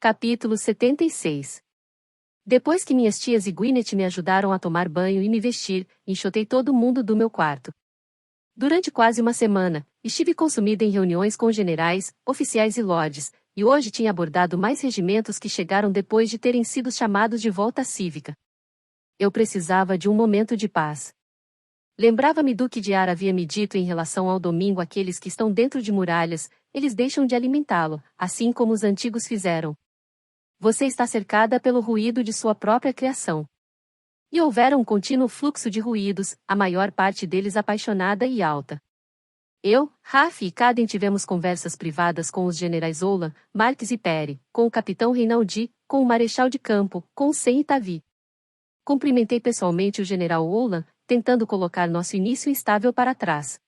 Capítulo 76. Depois que minhas tias e Gwyneth me ajudaram a tomar banho e me vestir, enxotei todo mundo do meu quarto. Durante quase uma semana, estive consumida em reuniões com generais, oficiais e lords, e hoje tinha abordado mais regimentos que chegaram depois de terem sido chamados de volta cívica. Eu precisava de um momento de paz. Lembrava-me do que Diar havia me dito em relação ao domingo: aqueles que estão dentro de muralhas, eles deixam de alimentá-lo, assim como os antigos fizeram. Você está cercada pelo ruído de sua própria criação. E houvera um contínuo fluxo de ruídos, a maior parte deles apaixonada e alta. Eu, Raf e Caden tivemos conversas privadas com os generais Ola, Marques e Peri, com o capitão Reinaldi, com o marechal de campo, com Sen e Tavi. Cumprimentei pessoalmente o general Ola, tentando colocar nosso início instável para trás.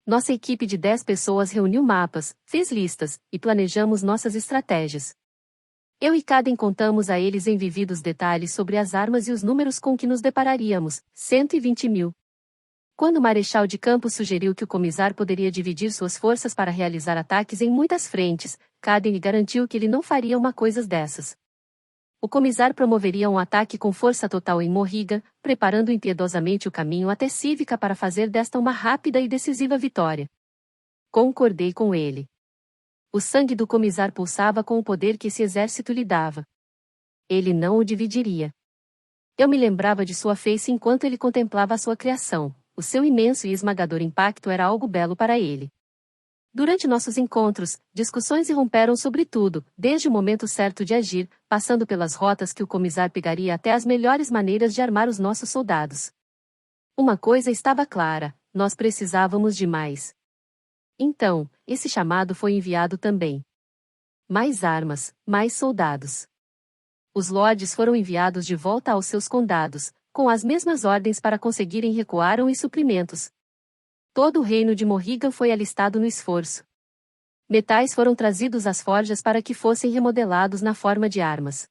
Nossa equipe de 10 pessoas reuniu mapas, fez listas, e planejamos nossas estratégias. Eu e Caden contamos a eles em vívidos detalhes sobre as armas e os números com que nos depararíamos, 120.000. Quando o marechal de campo sugeriu que o comissário poderia dividir suas forças para realizar ataques em muitas frentes, Caden lhe garantiu que ele não faria uma coisa dessas. O comissário promoveria um ataque com força total em Morrigan, preparando impiedosamente o caminho até Cívica para fazer desta uma rápida e decisiva vitória. Concordei com ele. O sangue do comissário pulsava com o poder que esse exército lhe dava. Ele não o dividiria. Eu me lembrava de sua face enquanto ele contemplava a sua criação. O seu imenso e esmagador impacto era algo belo para ele. Durante nossos encontros, discussões irromperam sobre tudo, desde o momento certo de agir, passando pelas rotas que o comissário pegaria até as melhores maneiras de armar os nossos soldados. Uma coisa estava clara: nós precisávamos de mais. Então, esse chamado foi enviado também. Mais armas, mais soldados. Os lords foram enviados de volta aos seus condados, com as mesmas ordens para conseguirem recuar e suprimentos. Todo o reino de Morrigan foi alistado no esforço. Metais foram trazidos às forjas para que fossem remodelados na forma de armas.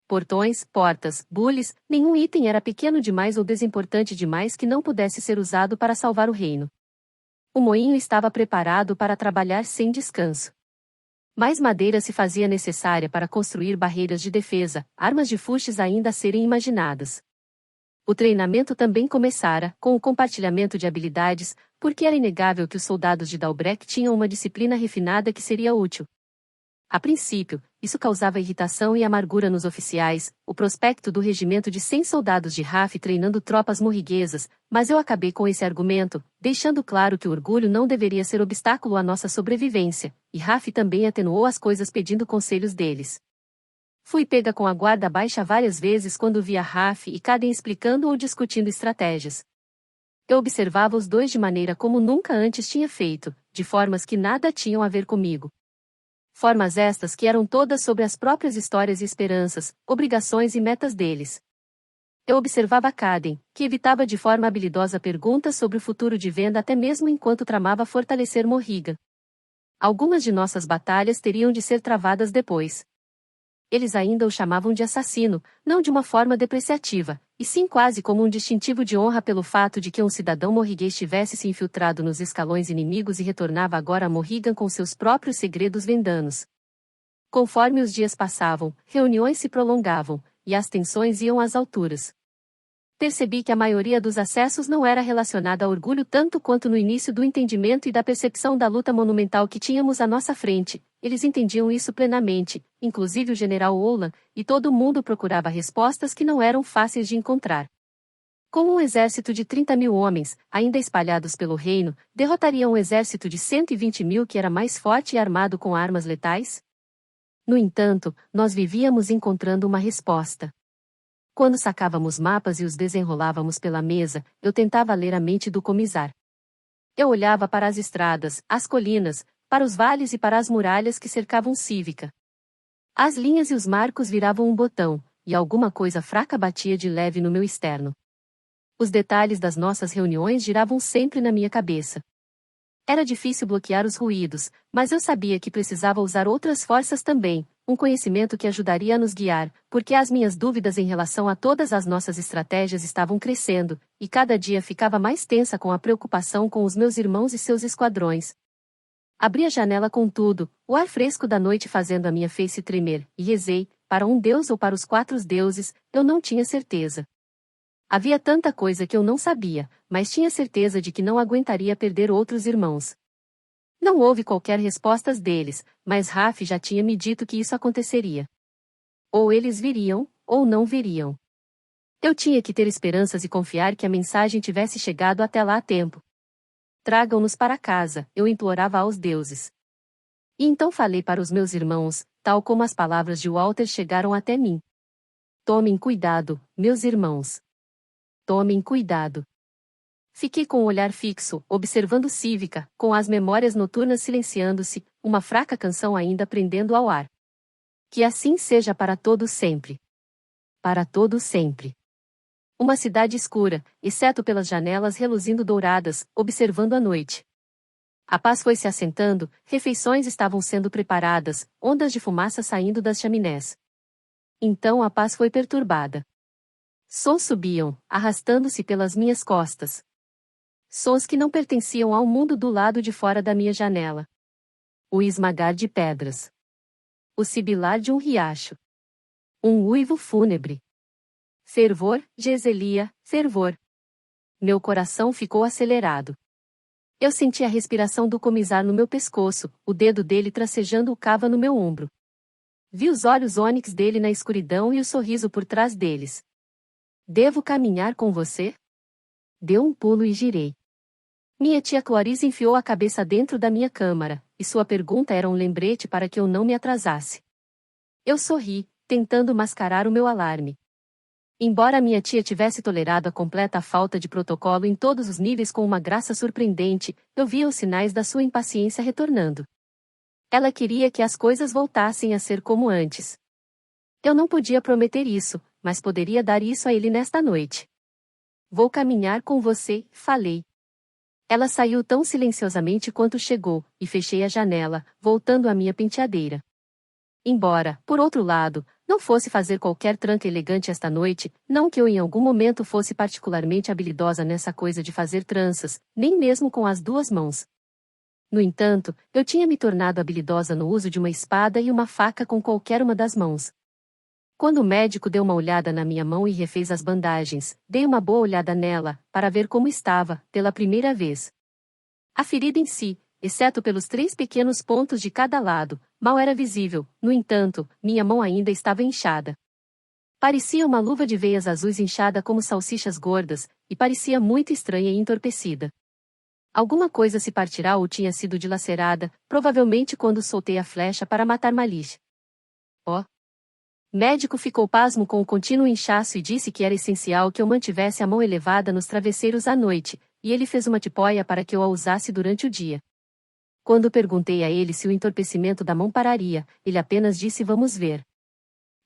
Portões, portas, bules, nenhum item era pequeno demais ou desimportante demais que não pudesse ser usado para salvar o reino. O moinho estava preparado para trabalhar sem descanso. Mais madeira se fazia necessária para construir barreiras de defesa, armas de fustes ainda a serem imaginadas. O treinamento também começara, com o compartilhamento de habilidades, porque era inegável que os soldados de Dalbrek tinham uma disciplina refinada que seria útil. A princípio, isso causava irritação e amargura nos oficiais, o prospecto do regimento de 100 soldados de Raf treinando tropas morriguesas, mas eu acabei com esse argumento, deixando claro que o orgulho não deveria ser obstáculo à nossa sobrevivência, e Raf também atenuou as coisas pedindo conselhos deles. Fui pega com a guarda baixa várias vezes quando via Raf e Caden explicando ou discutindo estratégias. Eu observava os dois de maneira como nunca antes tinha feito, de formas que nada tinham a ver comigo. Formas estas que eram todas sobre as próprias histórias e esperanças, obrigações e metas deles. Eu observava Caden, que evitava de forma habilidosa perguntas sobre o futuro de Venda até mesmo enquanto tramava fortalecer Morrigan. Algumas de nossas batalhas teriam de ser travadas depois. Eles ainda o chamavam de assassino, não de uma forma depreciativa, e sim quase como um distintivo de honra pelo fato de que um cidadão morriguês tivesse se infiltrado nos escalões inimigos e retornava agora a Morrigan com seus próprios segredos vendanos. Conforme os dias passavam, reuniões se prolongavam, e as tensões iam às alturas. Percebi que a maioria dos acessos não era relacionada a orgulho tanto quanto no início do entendimento e da percepção da luta monumental que tínhamos à nossa frente. Eles entendiam isso plenamente, inclusive o general Ola, e todo mundo procurava respostas que não eram fáceis de encontrar. Com um exército de 30.000 homens, ainda espalhados pelo reino, derrotaria um exército de 120.000 que era mais forte e armado com armas letais? No entanto, nós vivíamos encontrando uma resposta. Quando sacávamos mapas e os desenrolávamos pela mesa, eu tentava ler a mente do comissário. Eu olhava para as estradas, as colinas, para os vales e para as muralhas que cercavam Cívica. As linhas e os marcos viravam um botão, e alguma coisa fraca batia de leve no meu externo. Os detalhes das nossas reuniões giravam sempre na minha cabeça. Era difícil bloquear os ruídos, mas eu sabia que precisava usar outras forças também, um conhecimento que ajudaria a nos guiar, porque as minhas dúvidas em relação a todas as nossas estratégias estavam crescendo, e cada dia ficava mais tensa com a preocupação com os meus irmãos e seus esquadrões. Abri a janela com tudo, o ar fresco da noite fazendo a minha face tremer, e rezei, para um deus ou para os 4 deuses, eu não tinha certeza. Havia tanta coisa que eu não sabia, mas tinha certeza de que não aguentaria perder outros irmãos. Não houve qualquer resposta deles, mas Raf já tinha me dito que isso aconteceria. Ou eles viriam, ou não viriam. Eu tinha que ter esperanças e confiar que a mensagem tivesse chegado até lá a tempo. Tragam-nos para casa, eu implorava aos deuses. E então falei para os meus irmãos, tal como as palavras de Walter chegaram até mim. Tomem cuidado, meus irmãos. Tomem cuidado. Fiquei com o olhar fixo, observando Cívica, com as memórias noturnas silenciando-se, uma fraca canção ainda prendendo ao ar. Que assim seja para todos sempre. Para todos sempre. Uma cidade escura, exceto pelas janelas reluzindo douradas, observando a noite. A paz foi se assentando, refeições estavam sendo preparadas, ondas de fumaça saindo das chaminés. Então a paz foi perturbada. Sons subiam, arrastando-se pelas minhas costas. Sons que não pertenciam ao mundo do lado de fora da minha janela. O esmagar de pedras. O sibilar de um riacho. Um uivo fúnebre. Fervor, Geselia, fervor. Meu coração ficou acelerado. Eu senti a respiração do comisar no meu pescoço, o dedo dele tracejando o cava no meu ombro. Vi os olhos ônix dele na escuridão e o sorriso por trás deles. Devo caminhar com você? Deu um pulo e girei. Minha tia Clarice enfiou a cabeça dentro da minha câmara, e sua pergunta era um lembrete para que eu não me atrasasse. Eu sorri, tentando mascarar o meu alarme. Embora minha tia tivesse tolerado a completa falta de protocolo em todos os níveis com uma graça surpreendente, eu via os sinais da sua impaciência retornando. Ela queria que as coisas voltassem a ser como antes. Eu não podia prometer isso, mas poderia dar isso a ele nesta noite. Vou caminhar com você, falei. Ela saiu tão silenciosamente quanto chegou, e fechei a janela, voltando à minha penteadeira. Embora, por outro lado, não fosse fazer qualquer tranca elegante esta noite, não que eu em algum momento fosse particularmente habilidosa nessa coisa de fazer tranças, nem mesmo com as 2 mãos. No entanto, eu tinha me tornado habilidosa no uso de uma espada e uma faca com qualquer uma das mãos. Quando o médico deu uma olhada na minha mão e refez as bandagens, dei uma boa olhada nela, para ver como estava, pela primeira vez. A ferida em si, exceto pelos 3 pequenos pontos de cada lado, mal era visível, no entanto, minha mão ainda estava inchada. Parecia uma luva de veias azuis inchada como salsichas gordas, e parecia muito estranha e entorpecida. Alguma coisa se partirá ou tinha sido dilacerada, provavelmente quando soltei a flecha para matar Malish. Oh! Médico ficou pasmo com o contínuo inchaço e disse que era essencial que eu mantivesse a mão elevada nos travesseiros à noite, e ele fez uma tipóia para que eu a usasse durante o dia. Quando perguntei a ele se o entorpecimento da mão pararia, ele apenas disse vamos ver.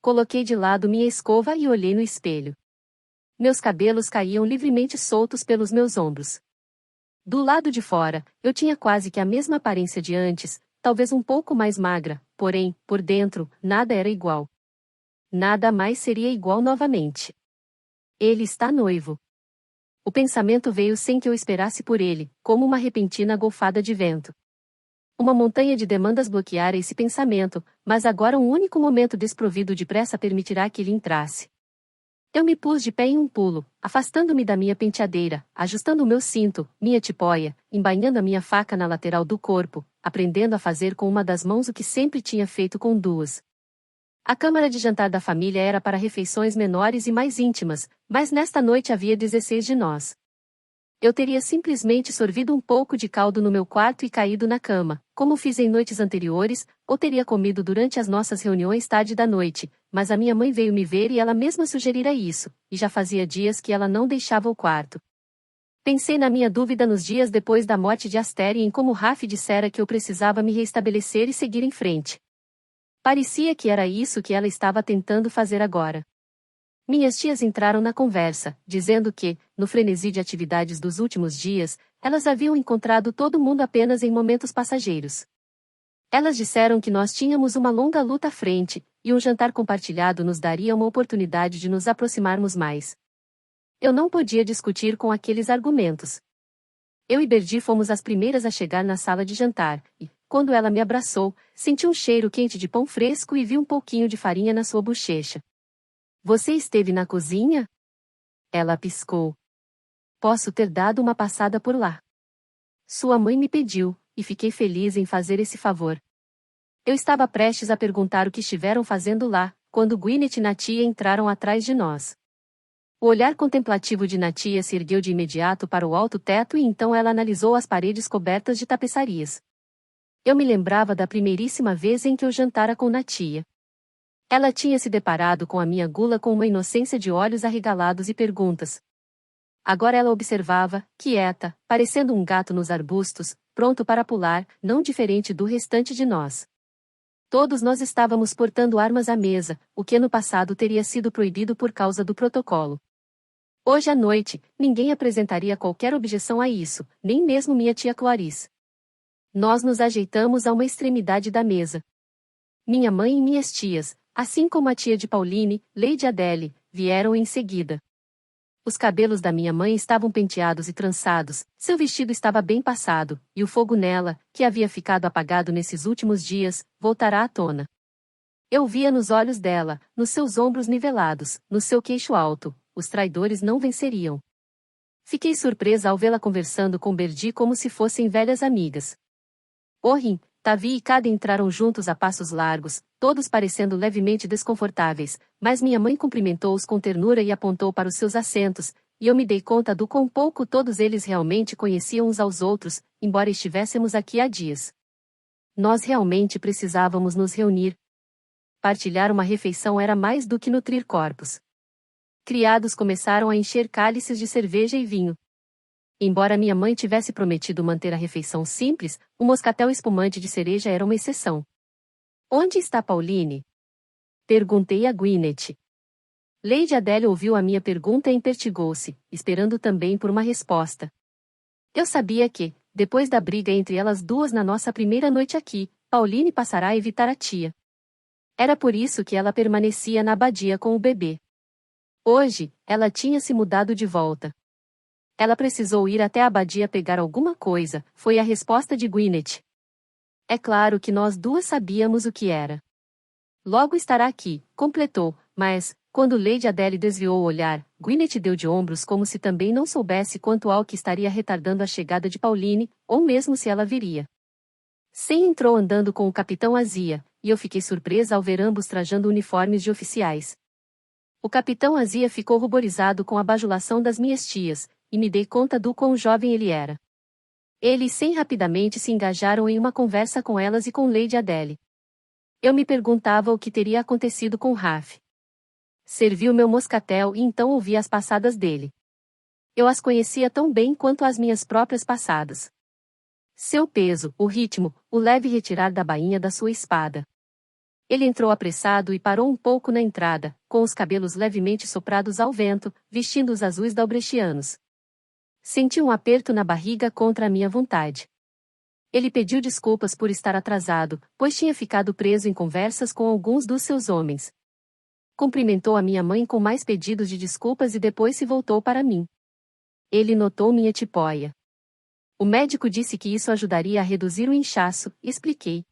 Coloquei de lado minha escova e olhei no espelho. Meus cabelos caíam livremente soltos pelos meus ombros. Do lado de fora, eu tinha quase que a mesma aparência de antes, talvez um pouco mais magra, porém, por dentro, nada era igual. Nada mais seria igual novamente. Ele está noivo. O pensamento veio sem que eu esperasse por ele, como uma repentina golfada de vento. Uma montanha de demandas bloqueara esse pensamento, mas agora um único momento desprovido de pressa permitirá que ele entrasse. Eu me pus de pé em um pulo, afastando-me da minha penteadeira, ajustando o meu cinto, minha tipóia, embainhando a minha faca na lateral do corpo, aprendendo a fazer com uma das mãos o que sempre tinha feito com 2. A câmara de jantar da família era para refeições menores e mais íntimas, mas nesta noite havia 16 de nós. Eu teria simplesmente sorvido um pouco de caldo no meu quarto e caído na cama, como fiz em noites anteriores, ou teria comido durante as nossas reuniões tarde da noite, mas a minha mãe veio me ver e ela mesma sugerira isso, e já fazia dias que ela não deixava o quarto. Pensei na minha dúvida nos dias depois da morte de Aster e em como Raf dissera que eu precisava me reestabelecer e seguir em frente. Parecia que era isso que ela estava tentando fazer agora. Minhas tias entraram na conversa, dizendo que, no frenesi de atividades dos últimos dias, elas haviam encontrado todo mundo apenas em momentos passageiros. Elas disseram que nós tínhamos uma longa luta à frente, e um jantar compartilhado nos daria uma oportunidade de nos aproximarmos mais. Eu não podia discutir com aqueles argumentos. Eu e Berdi fomos as primeiras a chegar na sala de jantar, e, quando ela me abraçou, senti um cheiro quente de pão fresco e vi um pouquinho de farinha na sua bochecha. Você esteve na cozinha? Ela piscou. Posso ter dado uma passada por lá. Sua mãe me pediu, e fiquei feliz em fazer esse favor. Eu estava prestes a perguntar o que estiveram fazendo lá, quando Gwyneth e Natia entraram atrás de nós. O olhar contemplativo de Natia se ergueu de imediato para o alto teto e então ela analisou as paredes cobertas de tapeçarias. Eu me lembrava da primeiríssima vez em que eu jantara com Natia. Ela tinha se deparado com a minha gula com uma inocência de olhos arregalados e perguntas. Agora ela observava, quieta, parecendo um gato nos arbustos, pronto para pular, não diferente do restante de nós. Todos nós estávamos portando armas à mesa, o que no passado teria sido proibido por causa do protocolo. Hoje à noite, ninguém apresentaria qualquer objeção a isso, nem mesmo minha tia Clarice. Nós nos ajeitamos a uma extremidade da mesa. Minha mãe e minhas tias, assim como a tia de Pauline, Lady Adele, vieram em seguida. Os cabelos da minha mãe estavam penteados e trançados, seu vestido estava bem passado, e o fogo nela, que havia ficado apagado nesses últimos dias, voltará à tona. Eu via nos olhos dela, nos seus ombros nivelados, no seu queixo alto, os traidores não venceriam. Fiquei surpresa ao vê-la conversando com Berdi como se fossem velhas amigas. Orrin, Tavi e Kada entraram juntos a passos largos, todos parecendo levemente desconfortáveis, mas minha mãe cumprimentou-os com ternura e apontou para os seus assentos, e eu me dei conta do quão pouco todos eles realmente conheciam uns aos outros, embora estivéssemos aqui há dias. Nós realmente precisávamos nos reunir. Partilhar uma refeição era mais do que nutrir corpos. Criados começaram a encher cálices de cerveja e vinho. Embora minha mãe tivesse prometido manter a refeição simples, o moscatel espumante de cereja era uma exceção. Onde está Pauline? Perguntei a Gwyneth. Lady Adele ouviu a minha pergunta e empertigou-se, esperando também por uma resposta. Eu sabia que, depois da briga entre elas duas na nossa primeira noite aqui, Pauline passará a evitar a tia. Era por isso que ela permanecia na abadia com o bebê. Hoje, ela tinha se mudado de volta. Ela precisou ir até a abadia pegar alguma coisa, foi a resposta de Gwyneth. É claro que nós duas sabíamos o que era. Logo estará aqui, completou, mas, quando Lady Adele desviou o olhar, Gwyneth deu de ombros como se também não soubesse quanto ao que estaria retardando a chegada de Pauline, ou mesmo se ela viria. Sam entrou andando com o Capitão Azia, e eu fiquei surpresa ao ver ambos trajando uniformes de oficiais. O Capitão Azia ficou ruborizado com a bajulação das minhas tias, e me dei conta do quão jovem ele era. Ele e Sam rapidamente se engajaram em uma conversa com elas e com Lady Adele. Eu me perguntava o que teria acontecido com Raf. Servi o meu moscatel e então ouvi as passadas dele. Eu as conhecia tão bem quanto as minhas próprias passadas. Seu peso, o ritmo, o leve retirar da bainha da sua espada. Ele entrou apressado e parou um pouco na entrada, com os cabelos levemente soprados ao vento, vestindo os azuis dalbretianos. Senti um aperto na barriga contra a minha vontade. Ele pediu desculpas por estar atrasado, pois tinha ficado preso em conversas com alguns dos seus homens. Cumprimentou a minha mãe com mais pedidos de desculpas e depois se voltou para mim. Ele notou minha tipóia. O médico disse que isso ajudaria a reduzir o inchaço, expliquei.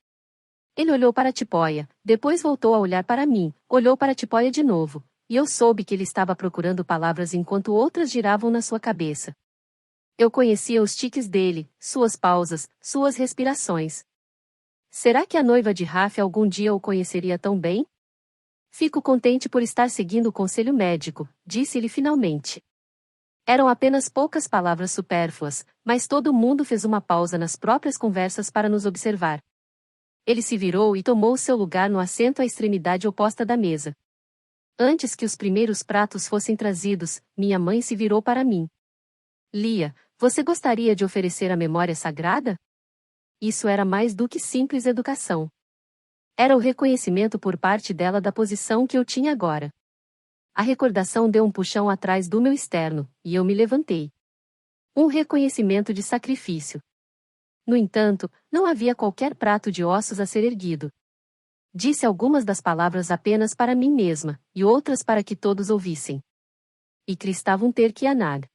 Ele olhou para a tipóia, depois voltou a olhar para mim, olhou para a tipóia de novo, e eu soube que ele estava procurando palavras enquanto outras giravam na sua cabeça. Eu conhecia os tiques dele, suas pausas, suas respirações. Será que a noiva de Raf algum dia o conheceria tão bem? Fico contente por estar seguindo o conselho médico, disse-lhe finalmente. Eram apenas poucas palavras supérfluas, mas todo mundo fez uma pausa nas próprias conversas para nos observar. Ele se virou e tomou seu lugar no assento à extremidade oposta da mesa. Antes que os primeiros pratos fossem trazidos, minha mãe se virou para mim. Lia, você gostaria de oferecer a memória sagrada? Isso era mais do que simples educação. Era o reconhecimento por parte dela da posição que eu tinha agora. A recordação deu um puxão atrás do meu externo, e eu me levantei. Um reconhecimento de sacrifício. No entanto, não havia qualquer prato de ossos a ser erguido. Disse algumas das palavras apenas para mim mesma, e outras para que todos ouvissem. E Cristavam ter que anar.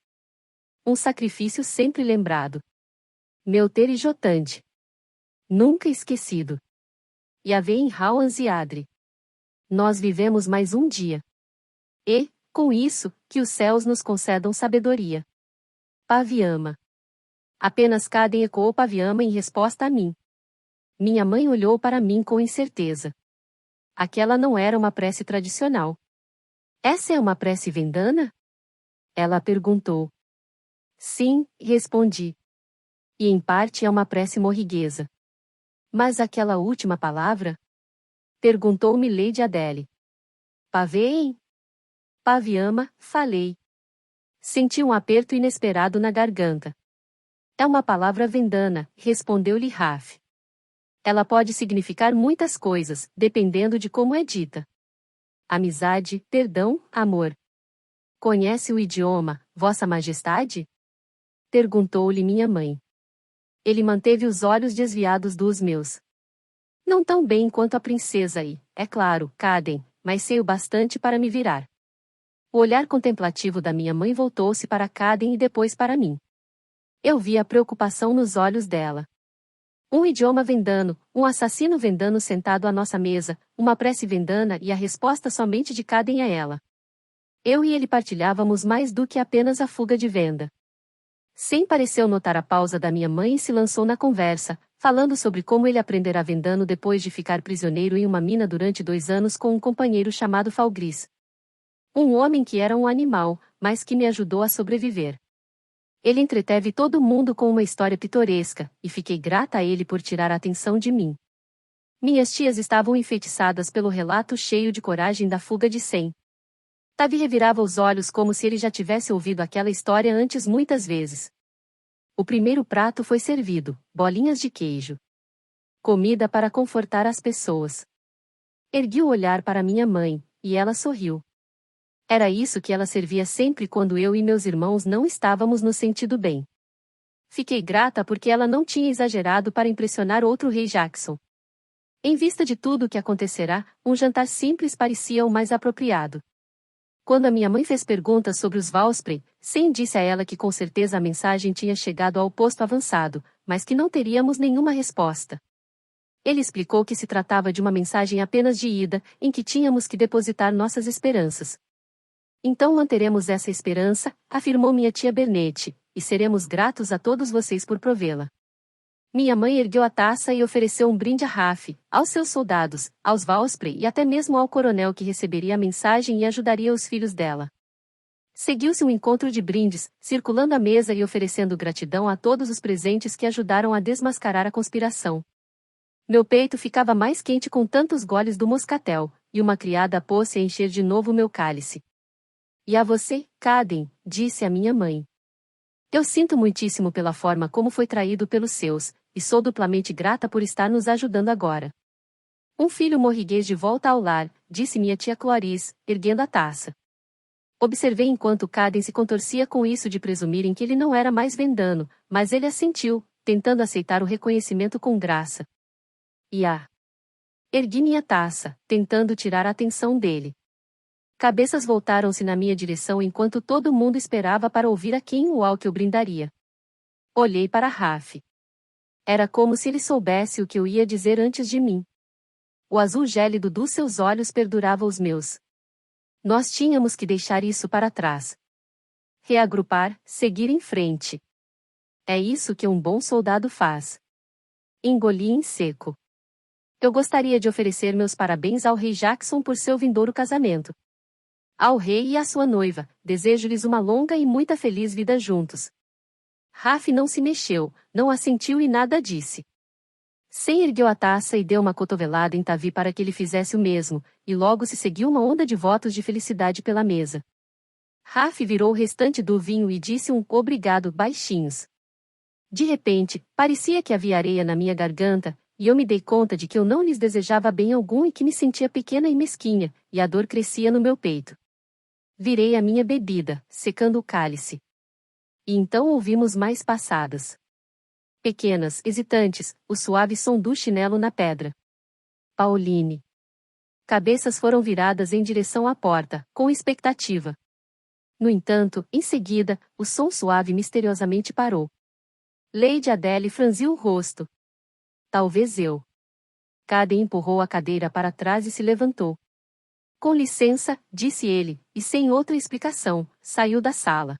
Um sacrifício sempre lembrado. Meu ter e jotante. Nunca esquecido. Yahvé em Hawans e Adri. Nós vivemos mais um dia. E, com isso, que os céus nos concedam sabedoria. Paviama. Apenas Caden ecoou Paviama em resposta a mim. Minha mãe olhou para mim com incerteza. Aquela não era uma prece tradicional. Essa é uma prece vendana? Ela perguntou. Sim, respondi. E em parte é uma prece morriguesa. Mas aquela última palavra? Perguntou-me Lady Adele. Paveem? Paviama, falei. Senti um aperto inesperado na garganta. É uma palavra vendana, respondeu-lhe Raf. Ela pode significar muitas coisas, dependendo de como é dita. Amizade, perdão, amor. Conhece o idioma, Vossa Majestade? Perguntou-lhe minha mãe. Ele manteve os olhos desviados dos meus. Não tão bem quanto a princesa e, é claro, Caden, mas sei o bastante para me virar. O olhar contemplativo da minha mãe voltou-se para Caden e depois para mim. Eu vi a preocupação nos olhos dela. Um idioma vendano, um assassino vendano sentado à nossa mesa, uma prece vendana e a resposta somente de Caden a ela. Eu e ele partilhávamos mais do que apenas a fuga de venda. Sem pareceu notar a pausa da minha mãe e se lançou na conversa, falando sobre como ele aprenderá vendano depois de ficar prisioneiro em uma mina durante 2 anos com um companheiro chamado Falgris. Um homem que era um animal, mas que me ajudou a sobreviver. Ele entreteve todo mundo com uma história pitoresca, e fiquei grata a ele por tirar a atenção de mim. Minhas tias estavam enfeitiçadas pelo relato cheio de coragem da fuga de Sem. Tavi revirava os olhos como se ele já tivesse ouvido aquela história antes muitas vezes. O primeiro prato foi servido, bolinhas de queijo. Comida para confortar as pessoas. Ergui o olhar para minha mãe, e ela sorriu. Era isso que ela servia sempre quando eu e meus irmãos não estávamos no sentido bem. Fiquei grata porque ela não tinha exagerado para impressionar outro rei Jackson. Em vista de tudo o que acontecerá, um jantar simples parecia o mais apropriado. Quando a minha mãe fez perguntas sobre os Valsprey, Sem disse a ela que com certeza a mensagem tinha chegado ao posto avançado, mas que não teríamos nenhuma resposta. Ele explicou que se tratava de uma mensagem apenas de ida, em que tínhamos que depositar nossas esperanças. Então manteremos essa esperança, afirmou minha tia Bernete, e seremos gratos a todos vocês por provê-la. Minha mãe ergueu a taça e ofereceu um brinde a Raf, aos seus soldados, aos Valsprey e até mesmo ao coronel que receberia a mensagem e ajudaria os filhos dela. Seguiu-se um encontro de brindes, circulando a mesa e oferecendo gratidão a todos os presentes que ajudaram a desmascarar a conspiração. Meu peito ficava mais quente com tantos goles do moscatel, e uma criada pôs-se a encher de novo meu cálice. E a você, Caden, disse a minha mãe. Eu sinto muitíssimo pela forma como foi traído pelos seus, e sou duplamente grata por estar nos ajudando agora. Um filho morriguês de volta ao lar, disse minha tia Clarice, erguendo a taça. Observei enquanto Caden se contorcia com isso de presumirem que ele não era mais vendano, mas ele assentiu, tentando aceitar o reconhecimento com graça. Ergui minha taça, tentando tirar a atenção dele. Cabeças voltaram-se na minha direção enquanto todo mundo esperava para ouvir a quem ou ao que eu brindaria. Olhei para Raf. Era como se ele soubesse o que eu ia dizer antes de mim. O azul gélido dos seus olhos perdurava os meus. Nós tínhamos que deixar isso para trás. Reagrupar, seguir em frente. É isso que um bom soldado faz. Engoli em seco. Eu gostaria de oferecer meus parabéns ao rei Jackson por seu vindouro casamento. Ao rei e à sua noiva, desejo-lhes uma longa e muita feliz vida juntos. Raf não se mexeu, não assentiu e nada disse. Sem ergueu a taça e deu uma cotovelada em Tavi para que ele fizesse o mesmo, e logo se seguiu uma onda de votos de felicidade pela mesa. Raf virou o restante do vinho e disse um obrigado baixinhos. De repente, parecia que havia areia na minha garganta, e eu me dei conta de que eu não lhes desejava bem algum e que me sentia pequena e mesquinha, e a dor crescia no meu peito. Virei a minha bebida, secando o cálice. E então ouvimos mais passadas. Pequenas, hesitantes, o suave som do chinelo na pedra. Pauline. Cabeças foram viradas em direção à porta, com expectativa. No entanto, em seguida, o som suave misteriosamente parou. Lady Adele franziu o rosto. Talvez eu. Caden empurrou a cadeira para trás e se levantou. Com licença, disse ele, e sem outra explicação, saiu da sala.